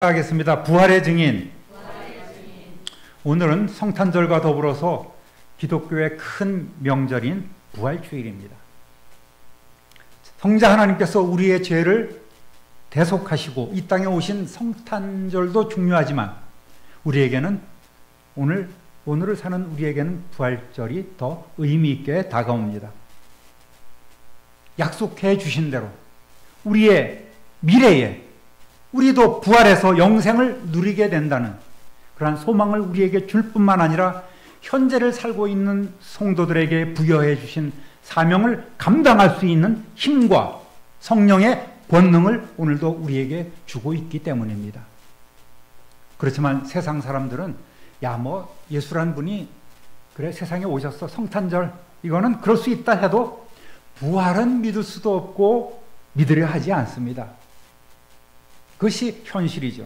하겠습니다. 부활의 증인. 오늘은 성탄절과 더불어서 기독교의 큰 명절인 부활주일입니다. 성자 하나님께서 우리의 죄를 대속하시고 이 땅에 오신 성탄절도 중요하지만 우리에게는 오늘을 사는 우리에게는 부활절이 더 의미 있게 다가옵니다. 약속해 주신 대로 우리의 미래에 우리도 부활해서 영생을 누리게 된다는 그러한 소망을 우리에게 줄 뿐만 아니라 현재를 살고 있는 성도들에게 부여해 주신 사명을 감당할 수 있는 힘과 성령의 권능을 오늘도 우리에게 주고 있기 때문입니다. 그렇지만 세상 사람들은 예수란 분이 그래 세상에 오셨어 성탄절 이거는 그럴 수 있다 해도 부활은 믿을 수도 없고 믿으려 하지 않습니다. 그것이 현실이죠.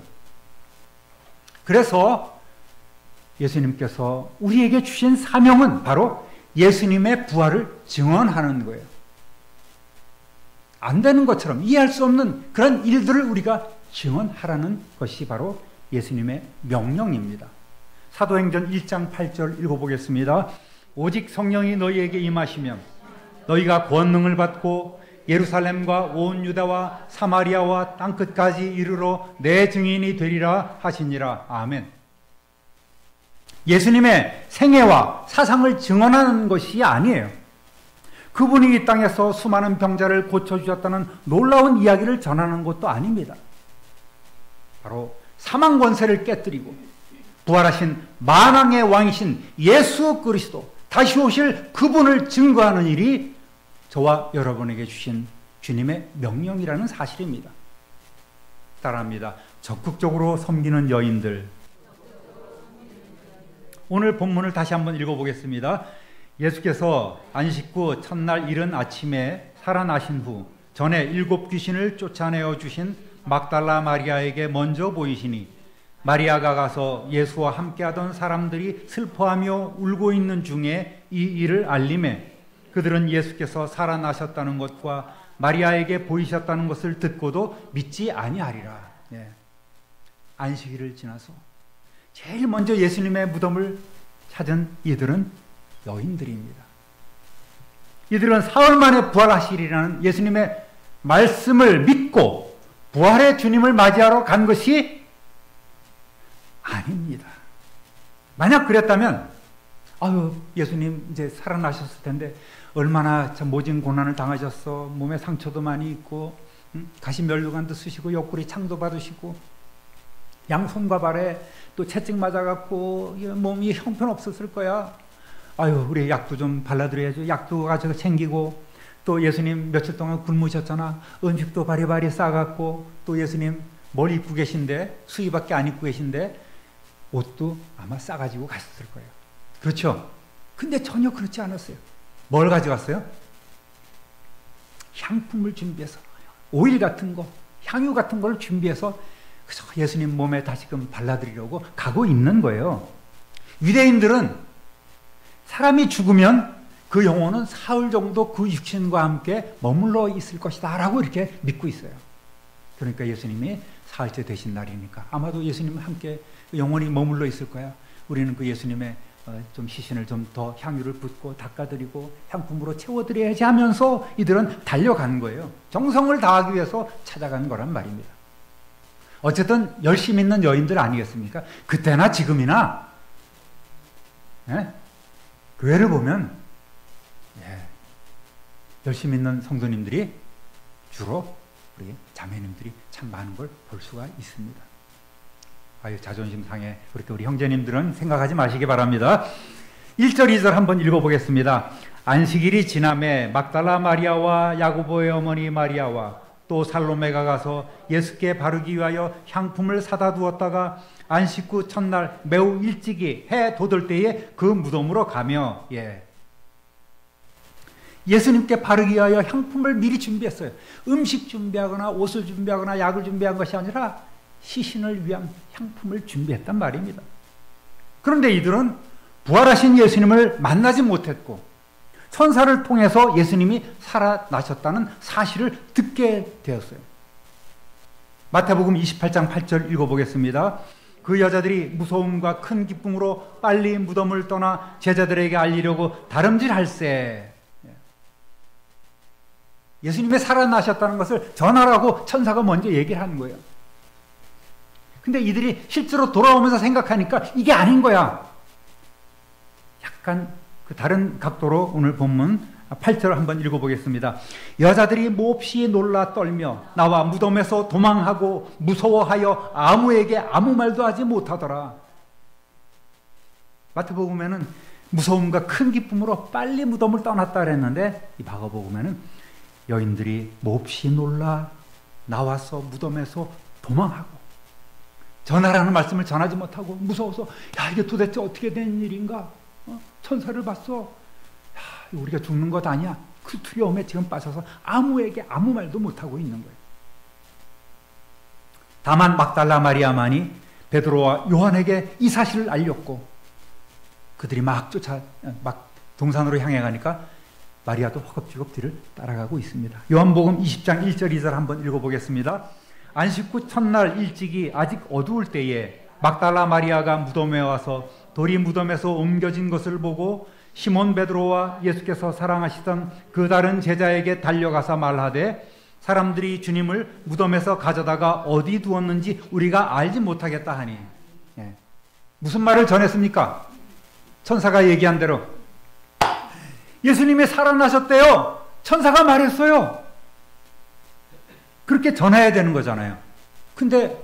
그래서 예수님께서 우리에게 주신 사명은 바로 예수님의 부활을 증언하는 거예요. 안 되는 것처럼 이해할 수 없는 그런 일들을 우리가 증언하라는 것이 바로 예수님의 명령입니다. 사도행전 1장 8절 읽어보겠습니다. 오직 성령이 너희에게 임하시면 너희가 권능을 받고 예루살렘과 온 유다와 사마리아와 땅끝까지 이르러 내 증인이 되리라 하시니라. 아멘. 예수님의 생애와 사상을 증언하는 것이 아니에요. 그분이 이 땅에서 수많은 병자를 고쳐주셨다는 놀라운 이야기를 전하는 것도 아닙니다. 바로 사망 권세를 깨뜨리고 부활하신 만왕의 왕이신 예수 그리스도 다시 오실 그분을 증거하는 일이 저와 여러분에게 주신 주님의 명령이라는 사실입니다. 따라합니다. 적극적으로 섬기는 여인들. 오늘 본문을 다시 한번 읽어보겠습니다. 예수께서 안식 후 첫날 이른 아침에 살아나신 후 전에 7 귀신을 쫓아내어 주신 막달라 마리아에게 먼저 보이시니 마리아가 가서 예수와 함께하던 사람들이 슬퍼하며 울고 있는 중에 이 일을 알림해 그들은 예수께서 살아나셨다는 것과 마리아에게 보이셨다는 것을 듣고도 믿지 아니하리라. 안식일을 지나서 제일 먼저 예수님의 무덤을 찾은 이들은 여인들입니다. 이들은 사흘 만에 부활하시리라는 예수님의 말씀을 믿고 부활의 주님을 맞이하러 간 것이 아닙니다. 만약 그랬다면 예수님 이제 살아나셨을 텐데 얼마나 참 모진 고난을 당하셨어. 몸에 상처도 많이 있고 가시면류관도 쓰시고 옆구리 창도 받으시고 양손과 발에 또 채찍 맞아갖고 몸이 형편없었을 거야. 우리 약도 좀 발라드려야죠. 약도 가져서 챙기고 또 예수님 며칠 동안 굶으셨잖아. 음식도 바리바리 싸갖고 또 예수님 뭘 입고 계신데 수의밖에 안 입고 계신데 옷도 아마 싸가지고 가셨을 거예요. 그렇죠? 근데 전혀 그렇지 않았어요. 뭘 가져갔어요? 향품을 준비해서 오일 같은 거, 향유 같은 걸 준비해서 예수님 몸에 다시금 발라드리려고 가고 있는 거예요. 유대인들은 사람이 죽으면 그 영혼은 사흘 정도 그 육신과 함께 머물러 있을 것이다 라고 이렇게 믿고 있어요. 그러니까 예수님이 사흘째 되신 날이니까 아마도 예수님은 함께 영혼이 머물러 있을 거야. 우리는 그 예수님의 좀 시신을 좀 더 향유를 붓고 닦아드리고 향품으로 채워드려야지 하면서 이들은 달려간 거예요. 정성을 다하기 위해서 찾아간 거란 말입니다. 어쨌든 열심히 있는 여인들 아니겠습니까? 그때나 지금이나 교회를 보면 열심히 있는 성도님들이 주로 우리 자매님들이 참 많은 걸 볼 수가 있습니다. 자존심 상해. 그렇게 우리 형제님들은 생각하지 마시기 바랍니다. 1절 2절 한번 읽어보겠습니다. 안식일이 지남에 막달라 마리아와 야고보의 어머니 마리아와 또 살로메가 가서 예수께 바르기 위하여 향품을 사다 두었다가 안식 후 첫날 매우 일찍이 해 돋을 때에 그 무덤으로 가며 예수님께 바르기 위하여 향품을 미리 준비했어요. 음식 준비하거나 옷을 준비하거나 약을 준비한 것이 아니라 시신을 위한 향품을 준비했단 말입니다. 그런데 이들은 부활하신 예수님을 만나지 못했고 천사를 통해서 예수님이 살아나셨다는 사실을 듣게 되었어요. 마태복음 28장 8절 읽어보겠습니다. 그 여자들이 무서움과 큰 기쁨으로 빨리 무덤을 떠나 제자들에게 알리려고 다름질할세. 예수님이 살아나셨다는 것을 전하라고 천사가 먼저 얘기를 하는 거예요. 근데 이들이 실제로 돌아오면서 생각하니까 이게 아닌 거야. 약간 그 다른 각도로 오늘 본문 8절 한번 읽어보겠습니다. 여자들이 몹시 놀라 떨며 나와 무덤에서 도망하고 무서워하여 아무에게 아무 말도 하지 못하더라. 마태복음에는 무서움과 큰 기쁨으로 빨리 무덤을 떠났다 그랬는데 이 마가복음에는 여인들이 몹시 놀라 나와서 무덤에서 도망하고 전하라는 말씀을 전하지 못하고 무서워서 야 이게 도대체 어떻게 된 일인가? 천사를 봤어. 우리가 죽는 것 아니야. 그 두려움에 지금 빠져서 아무에게 아무 말도 못하고 있는 거예요. 다만 막달라 마리아만이 베드로와 요한에게 이 사실을 알렸고 그들이 막 동산으로 향해 가니까 마리아도 허겁지겁 뒤를 따라가고 있습니다. 요한복음 20장 1절 2절 한번 읽어보겠습니다. 안식 후 첫날 일찍이 아직 어두울 때에 막달라 마리아가 무덤에 와서 돌이 무덤에서 옮겨진 것을 보고 시몬 베드로와 예수께서 사랑하시던 그 다른 제자에게 달려가서 말하되 사람들이 주님을 무덤에서 가져다가 어디 두었는지 우리가 알지 못하겠다 하니. 무슨 말을 전했습니까? 천사가 얘기한 대로 예수님이 살아나셨대요. 천사가 말했어요. 그렇게 전해야 되는 거잖아요. 근데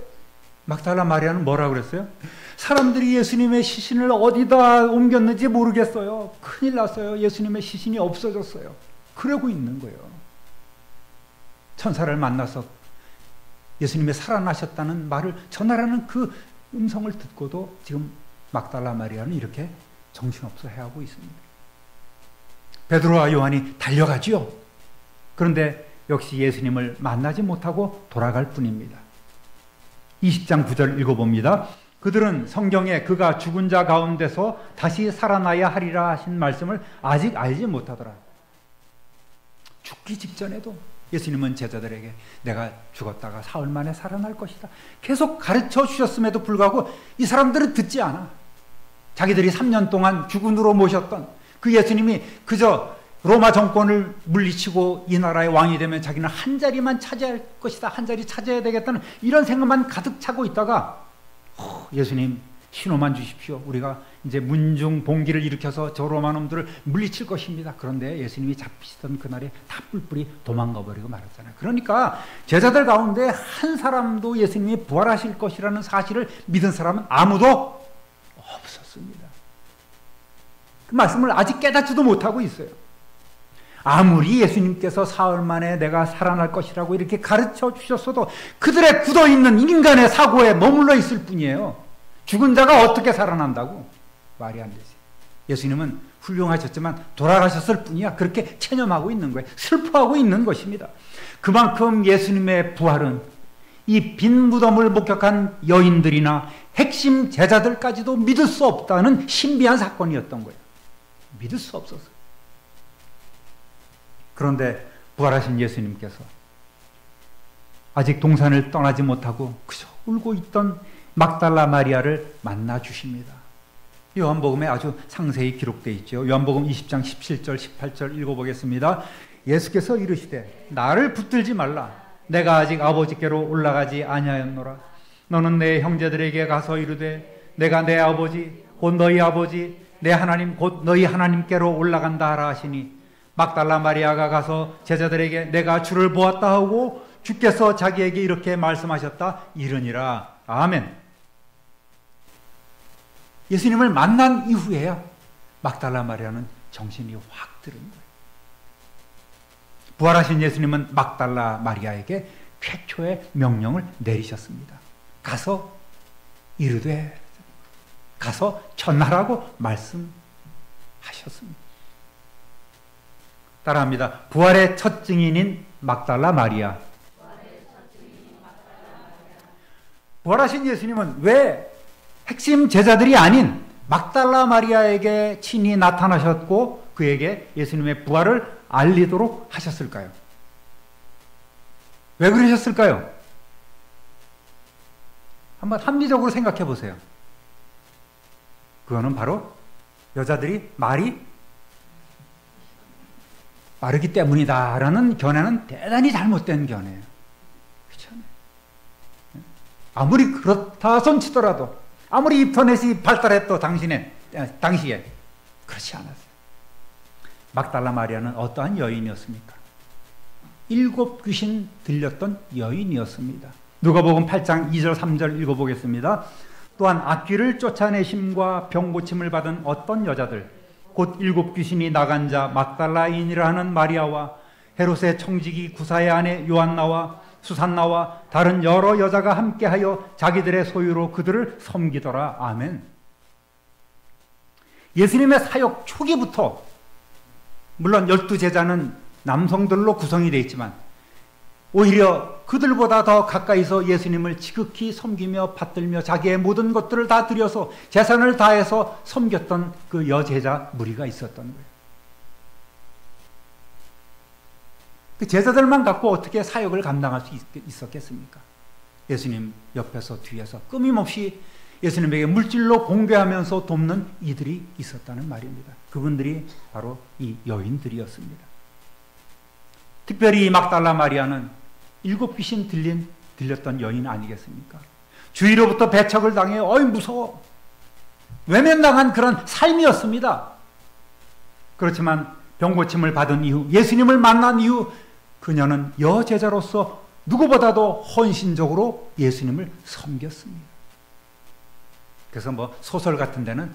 막달라 마리아는 뭐라고 그랬어요? 사람들이 예수님의 시신을 어디다 옮겼는지 모르겠어요. 큰일 났어요. 예수님의 시신이 없어졌어요. 그러고 있는 거예요. 천사를 만나서 예수님이 살아나셨다는 말을 전하라는 그 음성을 듣고도 지금 막달라 마리아는 이렇게 정신없어 해하고 있습니다. 베드로와 요한이 달려가지요. 그런데 역시 예수님을 만나지 못하고 돌아갈 뿐입니다. 20장 9절 읽어봅니다. 그들은 성경에 그가 죽은 자 가운데서 다시 살아나야 하리라 하신 말씀을 아직 알지 못하더라. 죽기 직전에도 예수님은 제자들에게 내가 죽었다가 사흘 만에 살아날 것이다 계속 가르쳐 주셨음에도 불구하고 이 사람들은 듣지 않아. 자기들이 3년 동안 주군으로 모셨던 그 예수님이 그저 로마 정권을 물리치고 이 나라의 왕이 되면 자기는 한 자리만 차지할 것이다, 한 자리 차지해야 되겠다는 이런 생각만 가득 차고 있다가 예수님 신호만 주십시오. 우리가 이제 문중 봉기를 일으켜서 저 로마 놈들을 물리칠 것입니다. 그런데 예수님이 잡히시던 그날에 다 뿔뿔이 도망가 버리고 말았잖아요. 그러니까 제자들 가운데 한 사람도 예수님이 부활하실 것이라는 사실을 믿은 사람은 아무도 없었습니다. 그 말씀을 아직 깨닫지도 못하고 있어요. 아무리 예수님께서 사흘 만에 내가 살아날 것이라고 이렇게 가르쳐 주셨어도 그들의 굳어있는 인간의 사고에 머물러 있을 뿐이에요. 죽은 자가 어떻게 살아난다고? 말이 안 되지. 예수님은 훌륭하셨지만 돌아가셨을 뿐이야. 그렇게 체념하고 있는 거예요. 슬퍼하고 있는 것입니다. 그만큼 예수님의 부활은 이 빈 무덤을 목격한 여인들이나 핵심 제자들까지도 믿을 수 없다는 신비한 사건이었던 거예요. 믿을 수 없었어요. 그런데 부활하신 예수님께서 아직 동산을 떠나지 못하고 그저 울고 있던 막달라 마리아를 만나 주십니다. 요한복음에 아주 상세히 기록되어 있죠. 요한복음 20장 17절 18절 읽어보겠습니다. 예수께서 이르시되 나를 붙들지 말라. 내가 아직 아버지께로 올라가지 아니하였노라. 너는 내 형제들에게 가서 이르되 내가 내 아버지 곧 너희 아버지 내 하나님 곧 너희 하나님께로 올라간다 하라 하시니 막달라 마리아가 가서 제자들에게 내가 주를 보았다 하고 주께서 자기에게 이렇게 말씀하셨다 이르니라. 아멘. 예수님을 만난 이후에야 막달라 마리아는 정신이 확 들은 거예요. 부활하신 예수님은 막달라 마리아에게 최초의 명령을 내리셨습니다. 가서 이르되 가서 전하라고 말씀하셨습니다. 따라합니다. 부활의 첫 증인인 막달라 마리아. 부활하신 예수님은 왜 핵심 제자들이 아닌 막달라 마리아에게 친히 나타나셨고 그에게 예수님의 부활을 알리도록 하셨을까요? 왜 그러셨을까요? 한번 합리적으로 생각해 보세요. 그거는 바로 여자들이 말이 마르기 때문이다라는 견해는 대단히 잘못된 견해예요. 그렇잖아요. 아무리 그렇다 손치더라도, 아무리 인터넷이 발달했던 당시에 그렇지 않았어요. 막달라 마리아는 어떠한 여인이었습니까? 7 귀신 들렸던 여인이었습니다. 누가복음 8장 2절 3절 읽어보겠습니다. 또한 악귀를 쫓아내심과 병 고침을 받은 어떤 여자들, 곧 7 귀신이 나간 자 막달라인이라 하는 마리아와 헤롯의 청지기 구사의 아내 요한나와 수산나와 다른 여러 여자가 함께하여 자기들의 소유로 그들을 섬기더라. 아멘. 예수님의 사역 초기부터, 물론 12제자는 남성들로 구성이 되어 있지만 오히려 그들보다 더 가까이서 예수님을 지극히 섬기며 받들며 자기의 모든 것들을 다 들여서 재산을 다해서 섬겼던 그 여제자 무리가 있었던 거예요. 그 제자들만 갖고 어떻게 사역을 감당할 수 있었겠습니까? 예수님 옆에서 뒤에서 끊임없이 예수님에게 물질로 공배하면서 돕는 이들이 있었다는 말입니다. 그분들이 바로 이 여인들이었습니다. 특별히 이 막달라 마리아는 7 귀신 들렸던 여인 아니겠습니까? 주위로부터 배척을 당해 어이 무서워 외면당한 그런 삶이었습니다. 그렇지만 병고침을 받은 이후, 예수님을 만난 이후 그녀는 여제자로서 누구보다도 헌신적으로 예수님을 섬겼습니다. 그래서 뭐 소설 같은 데는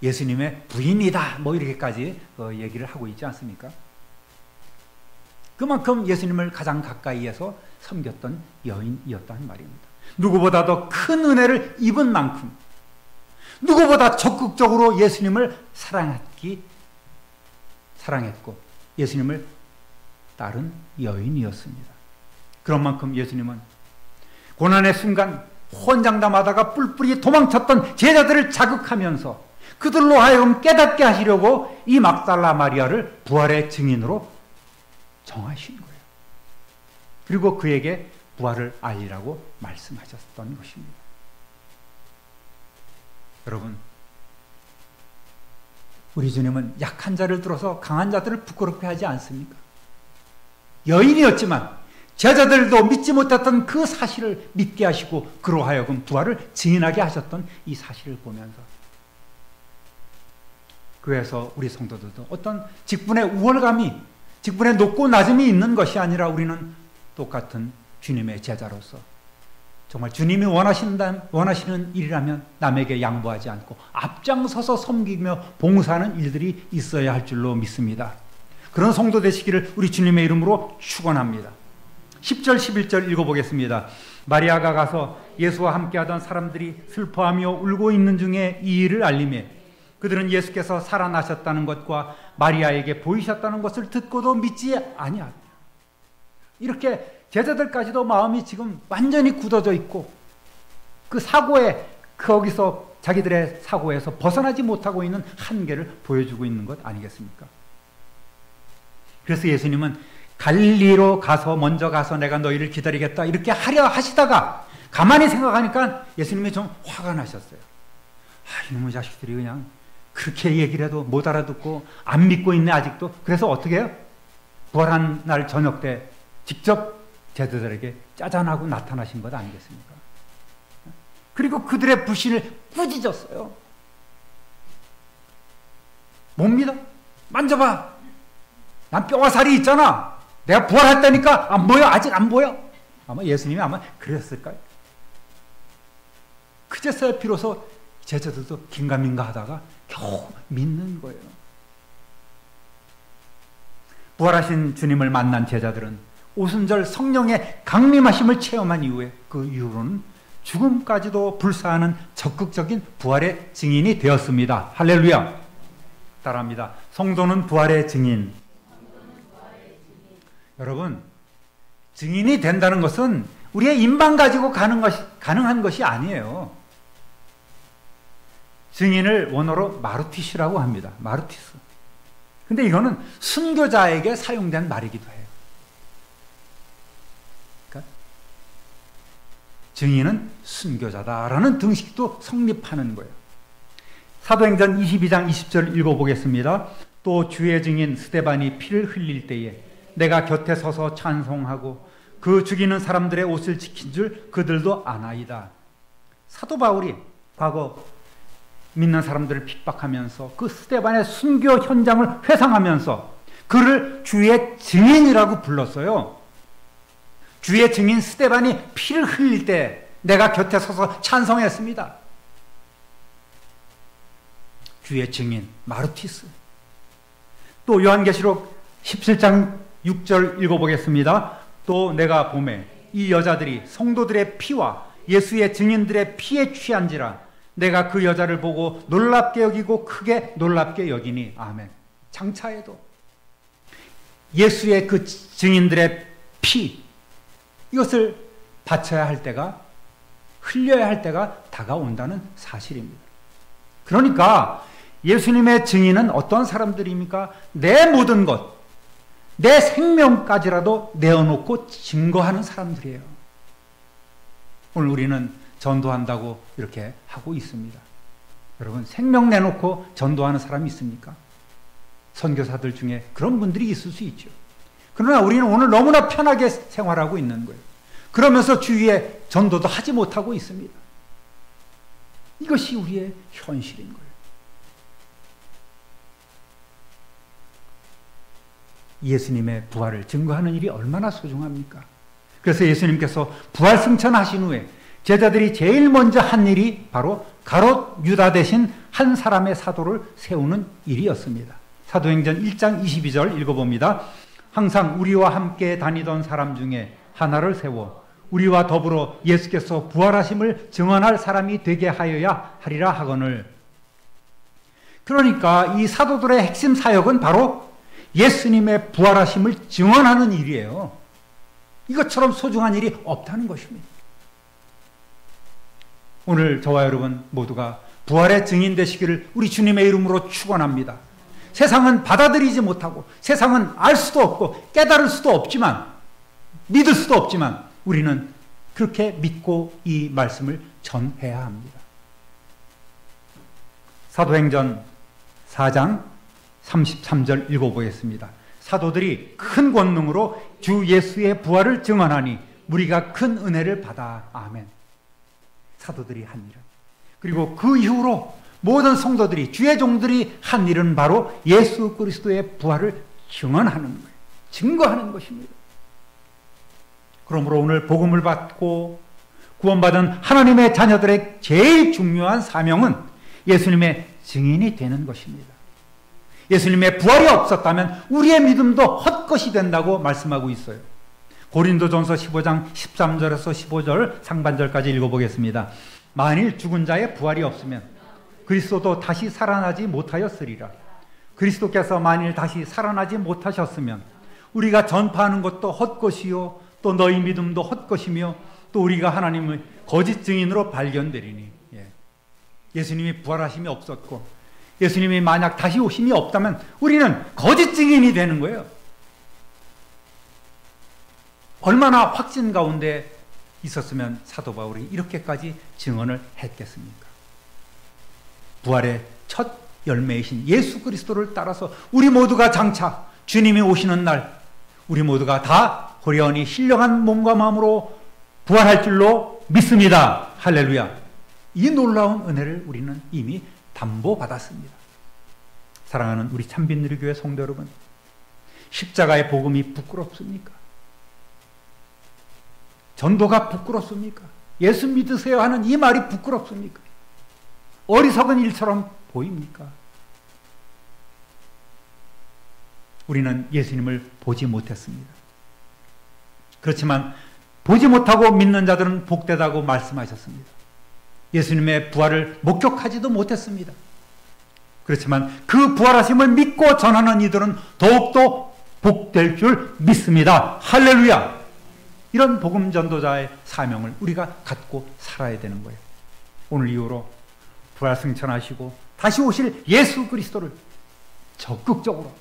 예수님의 부인이다 뭐 이렇게까지 얘기를 하고 있지 않습니까? 그만큼 예수님을 가장 가까이에서 섬겼던 여인이었다는 말입니다. 누구보다도 큰 은혜를 입은 만큼 누구보다 적극적으로 예수님을 사랑했고 예수님을 따른 여인이었습니다. 그런 만큼 예수님은 고난의 순간 혼장담하다가 뿔뿔이 도망쳤던 제자들을 자극하면서 그들로 하여금 깨닫게 하시려고 이 막달라 마리아를 부활의 증인으로 정하신 거예요. 그리고 그에게 부활을 알리라고 말씀하셨던 것입니다. 여러분, 우리 주님은 약한 자를 들어서 강한 자들을 부끄럽게 하지 않습니까? 여인이었지만 제자들도 믿지 못했던 그 사실을 믿게 하시고 그로 하여금 부활을 증인하게 하셨던 이 사실을 보면서 그래서 우리 성도들도 어떤 직분의 우월감이, 직분의 높고 낮음이 있는 것이 아니라 우리는 똑같은 주님의 제자로서 정말 주님이 원하시는 일이라면 남에게 양보하지 않고 앞장서서 섬기며 봉사하는 일들이 있어야 할 줄로 믿습니다. 그런 성도 되시기를 우리 주님의 이름으로 축원합니다. 10절 11절 읽어보겠습니다. 마리아가 가서 예수와 함께하던 사람들이 슬퍼하며 울고 있는 중에 이 일을 알리매 그들은 예수께서 살아나셨다는 것과 마리아에게 보이셨다는 것을 듣고도 믿지 아니하더라. 이렇게 제자들까지도 마음이 지금 완전히 굳어져 있고 그 사고에 거기서 자기들의 사고에서 벗어나지 못하고 있는 한계를 보여주고 있는 것 아니겠습니까? 그래서 예수님은 갈릴리로 가서 먼저 가서 내가 너희를 기다리겠다 이렇게 하려 하시다가 가만히 생각하니까 예수님이 좀 화가 나셨어요. 이놈의 자식들이 그냥 그렇게 얘기를 해도 못 알아듣고 안 믿고 있네 아직도. 그래서 어떻게 해요? 부활한 날 저녁 때 직접 제자들에게 짜잔하고 나타나신 것 아니겠습니까? 그리고 그들의 불신을 꾸짖었어요. 못 믿어? 만져봐. 난 뼈와 살이 있잖아. 내가 부활했다니까 안 보여? 아직 안 보여? 아마 예수님이 아마 그랬을까요? 그제서야 비로소 제자들도 긴가민가 하다가 겨우 믿는 거예요. 부활하신 주님을 만난 제자들은 오순절 성령의 강림하심을 체험한 이후에 그 이후로는 죽음까지도 불사하는 적극적인 부활의 증인이 되었습니다. 할렐루야. 따라합니다. 성도는 부활의 증인. 여러분, 증인이 된다는 것은 우리의 입만 가지고 가능한 것이 아니에요. 증인을 원어로 마르티스라고 합니다. 마르티스. 근데 이거는 순교자에게 사용된 말이기도 해요. 그러니까 증인은 순교자다라는 등식도 성립하는 거예요. 사도행전 22장 20절 읽어보겠습니다. 또 주의 증인 스데반이 피를 흘릴 때에 내가 곁에 서서 찬송하고 그 죽이는 사람들의 옷을 지킨 줄 그들도 아나이다. 사도 바울이 과거 믿는 사람들을 핍박하면서 그 스데반의 순교 현장을 회상하면서 그를 주의 증인이라고 불렀어요. 주의 증인 스데반이 피를 흘릴 때 내가 곁에 서서 찬송했습니다. 주의 증인 마르티스. 또 요한계시록 17장 6절 읽어보겠습니다. 또 내가 보매 이 여자들이 성도들의 피와 예수의 증인들의 피에 취한지라 내가 그 여자를 보고 놀랍게 여기고 크게 놀랍게 여기니. 아멘. 장차에도 예수의 그 증인들의 피, 이것을 바쳐야 할 때가, 흘려야 할 때가 다가온다는 사실입니다. 그러니까 예수님의 증인은 어떤 사람들입니까? 내 모든 것, 내 생명까지라도 내어놓고 증거하는 사람들이에요. 오늘 우리는 전도한다고 이렇게 하고 있습니다. 여러분, 생명 내놓고 전도하는 사람이 있습니까? 선교사들 중에 그런 분들이 있을 수 있죠. 그러나 우리는 오늘 너무나 편하게 생활하고 있는 거예요. 그러면서 주위에 전도도 하지 못하고 있습니다. 이것이 우리의 현실인 거예요. 예수님의 부활을 증거하는 일이 얼마나 소중합니까? 그래서 예수님께서 부활 승천하신 후에 제자들이 제일 먼저 한 일이 바로 가롯 유다 대신 한 사람의 사도를 세우는 일이었습니다. 사도행전 1장 22절 읽어봅니다. 항상 우리와 함께 다니던 사람 중에 하나를 세워 우리와 더불어 예수께서 부활하심을 증언할 사람이 되게 하여야 하리라 하거늘. 그러니까 이 사도들의 핵심 사역은 바로 예수님의 부활하심을 증언하는 일이에요. 이것처럼 소중한 일이 없다는 것입니다. 오늘 저와 여러분 모두가 부활의 증인 되시기를 우리 주님의 이름으로 축원합니다. 세상은 받아들이지 못하고 세상은 알 수도 없고 깨달을 수도 없지만, 믿을 수도 없지만 우리는 그렇게 믿고 이 말씀을 전해야 합니다. 사도행전 4장 33절 읽어보겠습니다. 사도들이 큰 권능으로 주 예수의 부활을 증언하니 무리가 큰 은혜를 받아. 아멘. 사도들이 한 일은, 그리고 그 이후로 모든 성도들이, 주의 종들이 한 일은 바로 예수 그리스도의 부활을 증언하는 거예요. 증거하는 것입니다. 그러므로 오늘 복음을 받고 구원받은 하나님의 자녀들의 제일 중요한 사명은 예수님의 증인이 되는 것입니다. 예수님의 부활이 없었다면 우리의 믿음도 헛것이 된다고 말씀하고 있어요. 고린도전서 15장 13절에서 15절 상반절까지 읽어보겠습니다. 만일 죽은 자의 부활이 없으면 그리스도도 다시 살아나지 못하였으리라. 그리스도께서 만일 다시 살아나지 못하셨으면 우리가 전파하는 것도 헛것이요 또 너희 믿음도 헛것이며 또 우리가 하나님의 거짓 증인으로 발견되리니. 예수님이 부활하심이 없었고 예수님이 만약 다시 오심이 없다면 우리는 거짓 증인이 되는 거예요. 얼마나 확신 가운데 있었으면 사도 바울이 이렇게까지 증언을 했겠습니까? 부활의 첫 열매이신 예수 그리스도를 따라서 우리 모두가 장차 주님이 오시는 날 우리 모두가 다 호련히 신령한 몸과 마음으로 부활할 줄로 믿습니다. 할렐루야. 이 놀라운 은혜를 우리는 이미 담보받았습니다. 사랑하는 우리 참빛누리교회 성도 여러분, 십자가의 복음이 부끄럽습니까? 전도가 부끄럽습니까? 예수 믿으세요 하는 이 말이 부끄럽습니까? 어리석은 일처럼 보입니까? 우리는 예수님을 보지 못했습니다. 그렇지만 보지 못하고 믿는 자들은 복되다고 말씀하셨습니다. 예수님의 부활을 목격하지도 못했습니다. 그렇지만 그 부활하심을 믿고 전하는 이들은 더욱더 복될 줄 믿습니다. 할렐루야! 이런 복음 전도자의 사명을 우리가 갖고 살아야 되는 거예요. 오늘 이후로 부활 승천하시고 다시 오실 예수 그리스도를 적극적으로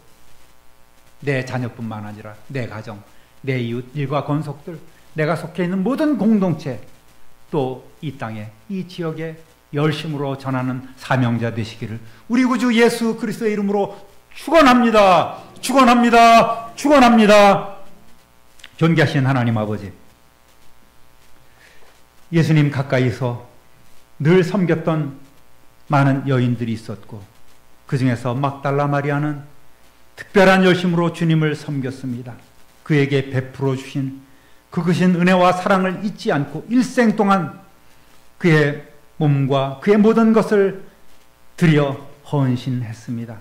내 자녀뿐만 아니라 내 가정, 내 이웃, 일과 권속들, 내가 속해 있는 모든 공동체, 또 이 땅에, 이 지역에 열심으로 전하는 사명자 되시기를 우리 구주 예수 그리스도의 이름으로 축원합니다. 축원합니다. 축원합니다. 존귀하신 하나님 아버지, 예수님 가까이서 늘 섬겼던 많은 여인들이 있었고 그 중에서 막달라 마리아는 특별한 열심으로 주님을 섬겼습니다. 그에게 베풀어 주신 그 크신 은혜와 사랑을 잊지 않고 일생 동안 그의 몸과 그의 모든 것을 드려 헌신했습니다.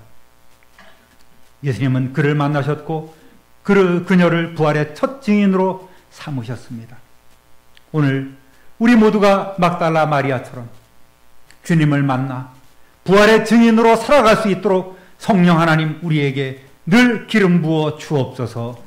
예수님은 그를 만나셨고 그녀를 부활의 첫 증인으로 삼으셨습니다. 오늘 우리 모두가 막달라 마리아처럼 주님을 만나 부활의 증인으로 살아갈 수 있도록 성령 하나님 우리에게 늘 기름 부어 주옵소서.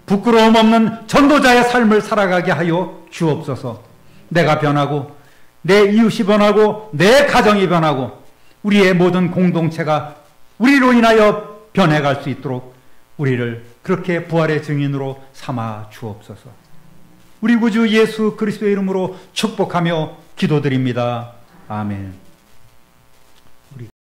부끄러움 없는 전도자의 삶을 살아가게 하여 주옵소서. 내가 변하고 내 이웃이 변하고 내 가정이 변하고 우리의 모든 공동체가 우리로 인하여 변해갈 수 있도록 우리를 그렇게 부활의 증인으로 삼아 주옵소서. 우리 구주 예수 그리스도의 이름으로 축복하며 기도드립니다. 아멘.